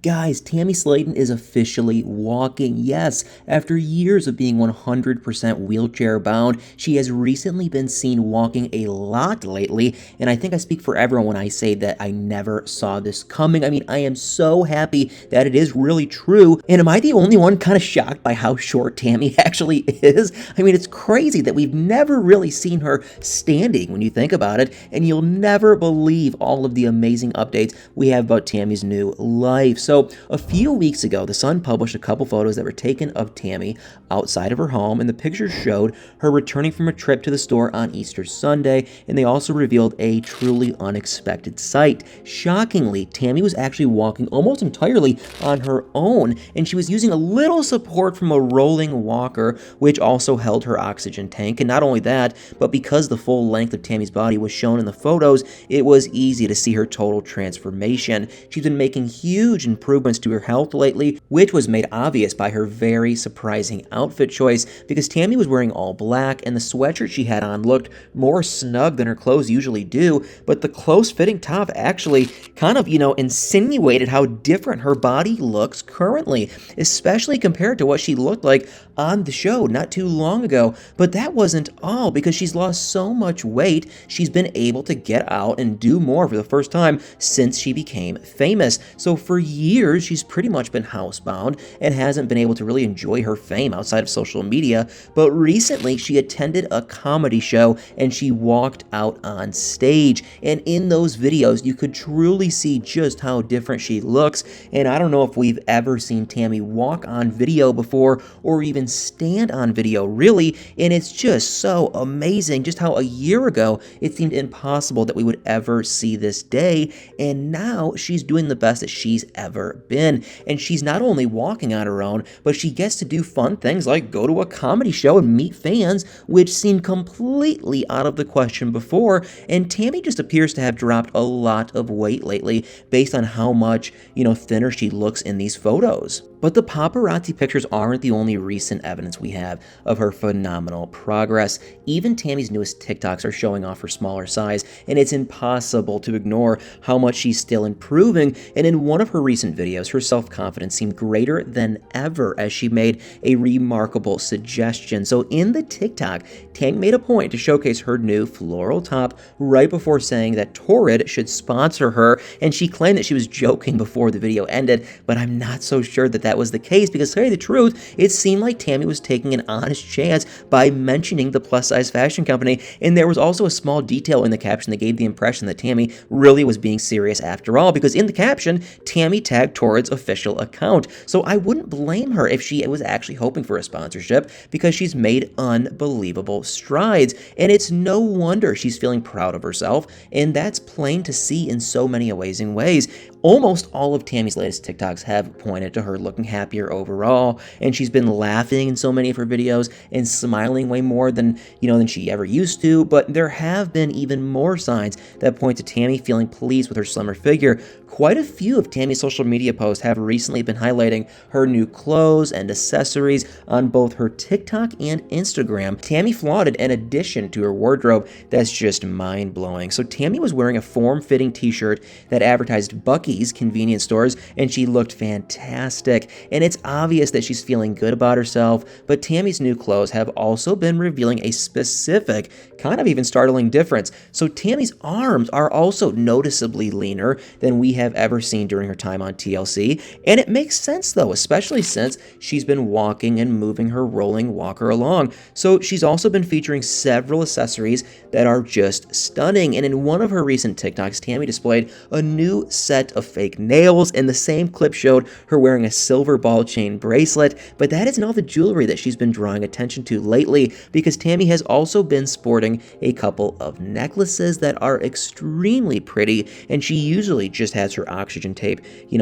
Guys, Tammy Slaton is officially walking. Yes, after years of being 100% wheelchair bound, she has recently been seen walking a lot lately, and I think I speak for everyone when I say that I never saw this coming. I mean, I am so happy that it is really true, and am I the only one kind of shocked by how short Tammy actually is? I mean, it's crazy that we've never really seen her standing when you think about it, and you'll never believe all of the amazing updates we have about Tammy's new life. So a few weeks ago, The Sun published a couple photos that were taken of Tammy outside of her home, and the pictures showed her returning from a trip to the store on Easter Sunday, and they also revealed a truly unexpected sight. Shockingly, Tammy was actually walking almost entirely on her own, and she was using a little support from a rolling walker, which also held her oxygen tank. And not only that, but because the full length of Tammy's body was shown in the photos, it was easy to see her total transformation. She's been making huge improvements to her health lately, which was made obvious by her very surprising outfit choice, because Tammy was wearing all black and the sweatshirt she had on looked more snug than her clothes usually do, but the close-fitting top actually kind of, insinuated how different her body looks currently, especially compared to what she looked like on the show not too long ago. But that wasn't all, because she's lost so much weight, she's been able to get out and do more for the first time since she became famous. So for years, she's pretty much been housebound and hasn't been able to really enjoy her fame outside of social media. But recently, she attended a comedy show and she walked out on stage. And in those videos, you could truly see just how different she looks. And I don't know if we've ever seen Tammy walk on video before or even stand on video, really. And it's just so amazing just how a year ago it seemed impossible that we would ever see this day. And now she's doing the best that she's ever been. And she's not only walking on her own, but she gets to do fun things like go to a comedy show and meet fans, which seemed completely out of the question before. And Tammy just appears to have dropped a lot of weight lately based on how much, thinner she looks in these photos. But the paparazzi pictures aren't the only recent evidence we have of her phenomenal progress. Even Tammy's newest TikToks are showing off her smaller size, and it's impossible to ignore how much she's still improving. And in one of her recent videos, her self-confidence seemed greater than ever as she made a remarkable suggestion. So in the TikTok, Tammy made a point to showcase her new floral top right before saying that Torrid should sponsor her, and she claimed that she was joking before the video ended, but I'm not so sure that was the case, because to tell you the truth, it seemed like Tammy was taking an honest chance by mentioning the plus-size fashion company, and there was also a small detail in the caption that gave the impression that Tammy really was being serious after all, because in the caption, Tammy tagged Torrid's official account. So I wouldn't blame her if she was actually hoping for a sponsorship, because she's made unbelievable strides, and it's no wonder she's feeling proud of herself, and that's plain to see in so many amazing ways. Almost all of Tammy's latest TikToks have pointed to her looking happier overall, and she's been laughing in so many of her videos and smiling way more than she ever used to. But there have been even more signs that point to Tammy feeling pleased with her slimmer figure. Quite a few of Tammy's social media posts have recently been highlighting her new clothes and accessories on both her TikTok and Instagram. Tammy flaunted an addition to her wardrobe that's just mind-blowing. So Tammy was wearing a form-fitting t-shirt that advertised Buc-ee's convenience stores, and she looked fantastic. And it's obvious that she's feeling good about herself, but Tammy's new clothes have also been revealing a specific, kind of even startling difference. So Tammy's arms are also noticeably leaner than we have ever seen during her time on TLC, and it makes sense though, especially since she's been walking and moving her rolling walker along. So she's also been featuring several accessories that are just stunning, and in one of her recent TikToks, Tammy displayed a new set of fake nails, and the same clip showed her wearing a silver ball chain bracelet. But that isn't all the jewelry that she's been drawing attention to lately, because Tammy has also been sporting a couple of necklaces that are extremely pretty, and she usually just has her oxygen tape,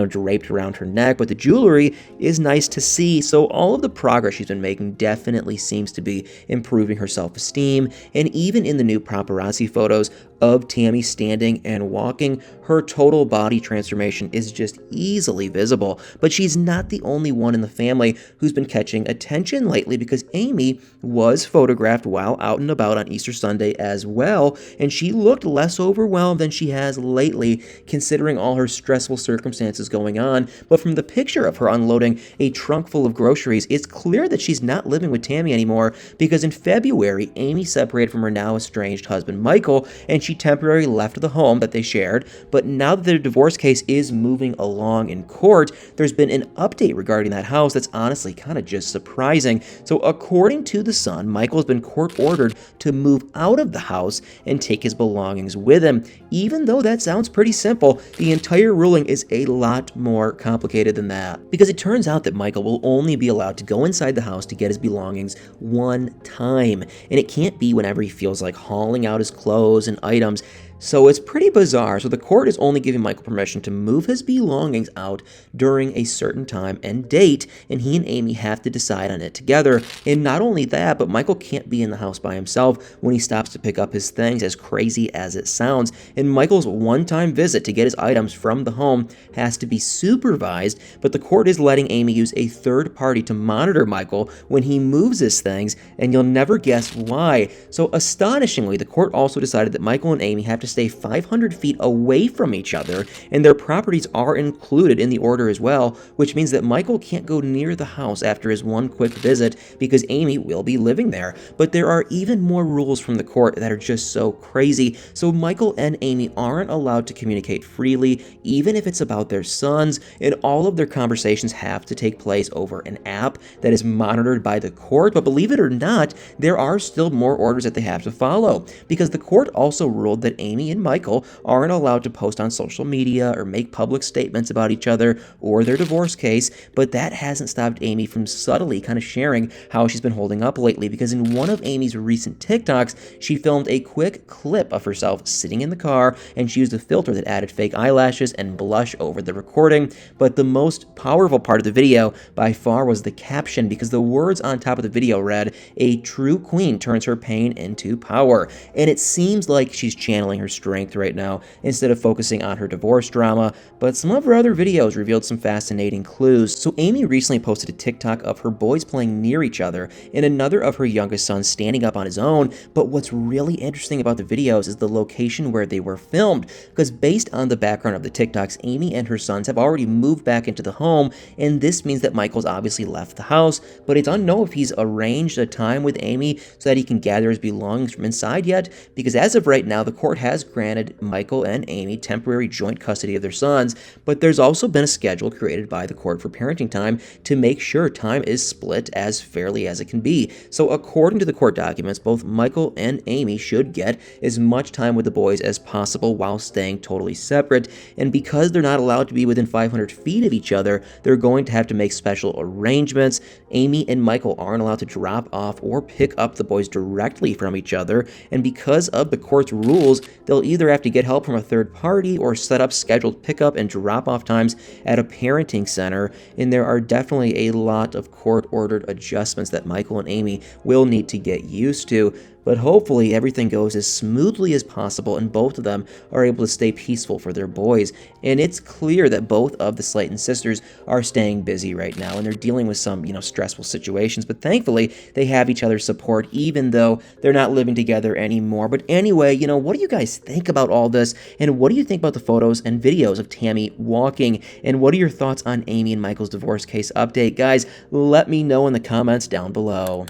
draped around her neck, but the jewelry is nice to see. So all of the progress she's been making definitely seems to be improving her self-esteem, and even in the new paparazzi photos, of Tammy standing and walking, her total body transformation is just easily visible. But she's not the only one in the family who's been catching attention lately, because Amy was photographed while out and about on Easter Sunday as well, and she looked less overwhelmed than she has lately, considering all her stressful circumstances going on. But from the picture of her unloading a trunk full of groceries, it's clear that she's not living with Tammy anymore, because in February, Amy separated from her now estranged husband Michael, and she temporarily left the home that they shared. But now that their divorce case is moving along in court, there's been an update regarding that house that's honestly kind of just surprising. So according to The Sun, Michael's been court-ordered to move out of the house and take his belongings with him. Even though that sounds pretty simple, the entire ruling is a lot more complicated than that, because it turns out that Michael will only be allowed to go inside the house to get his belongings one time, and it can't be whenever he feels like hauling out his clothes and items. So it's pretty bizarre. So the court is only giving Michael permission to move his belongings out during a certain time and date, and he and Amy have to decide on it together. And not only that, but Michael can't be in the house by himself when he stops to pick up his things, as crazy as it sounds. And Michael's one-time visit to get his items from the home has to be supervised, but the court is letting Amy use a third party to monitor Michael when he moves his things, and you'll never guess why. So astonishingly, the court also decided that Michael and Amy have to stay 500 feet away from each other, and their properties are included in the order as well, which means that Michael can't go near the house after his one quick visit because Amy will be living there. But there are even more rules from the court that are just so crazy. So Michael and Amy aren't allowed to communicate freely, even if it's about their sons, and all of their conversations have to take place over an app that is monitored by the court. But believe it or not, there are still more orders that they have to follow, because the court also ruled that Amy and Michael aren't allowed to post on social media or make public statements about each other or their divorce case. But that hasn't stopped Amy from subtly kind of sharing how she's been holding up lately, because in one of Amy's recent TikToks, she filmed a quick clip of herself sitting in the car, and she used a filter that added fake eyelashes and blush over the recording. But the most powerful part of the video by far was the caption, because the words on top of the video read, "A true queen turns her pain into power." And it seems like she's channeling her strength right now instead of focusing on her divorce drama. But some of her other videos revealed some fascinating clues. So Amy recently posted a TikTok of her boys playing near each other and another of her youngest sons standing up on his own. But what's really interesting about the videos is the location where they were filmed, because based on the background of the TikToks, Amy and her sons have already moved back into the home, and this means that Michael's obviously left the house, but it's unknown if he's arranged a time with Amy so that he can gather his belongings from inside yet, because as of right now, the court has granted Michael and Amy temporary joint custody of their sons, but there's also been a schedule created by the court for parenting time to make sure time is split as fairly as it can be. So according to the court documents, both Michael and Amy should get as much time with the boys as possible while staying totally separate, and because they're not allowed to be within 500 feet of each other, they're going to have to make special arrangements. Amy and Michael aren't allowed to drop off or pick up the boys directly from each other, and because of the court's rules, they'll either have to get help from a third party or set up scheduled pickup and drop-off times at a parenting center, and there are definitely a lot of court-ordered adjustments that Michael and Amy will need to get used to. But hopefully everything goes as smoothly as possible and both of them are able to stay peaceful for their boys. And it's clear that both of the Slaton sisters are staying busy right now, and they're dealing with some, stressful situations. But thankfully, they have each other's support, even though they're not living together anymore. But anyway, what do you guys think about all this? And what do you think about the photos and videos of Tammy walking? And what are your thoughts on Amy and Michael's divorce case update? Guys, let me know in the comments down below.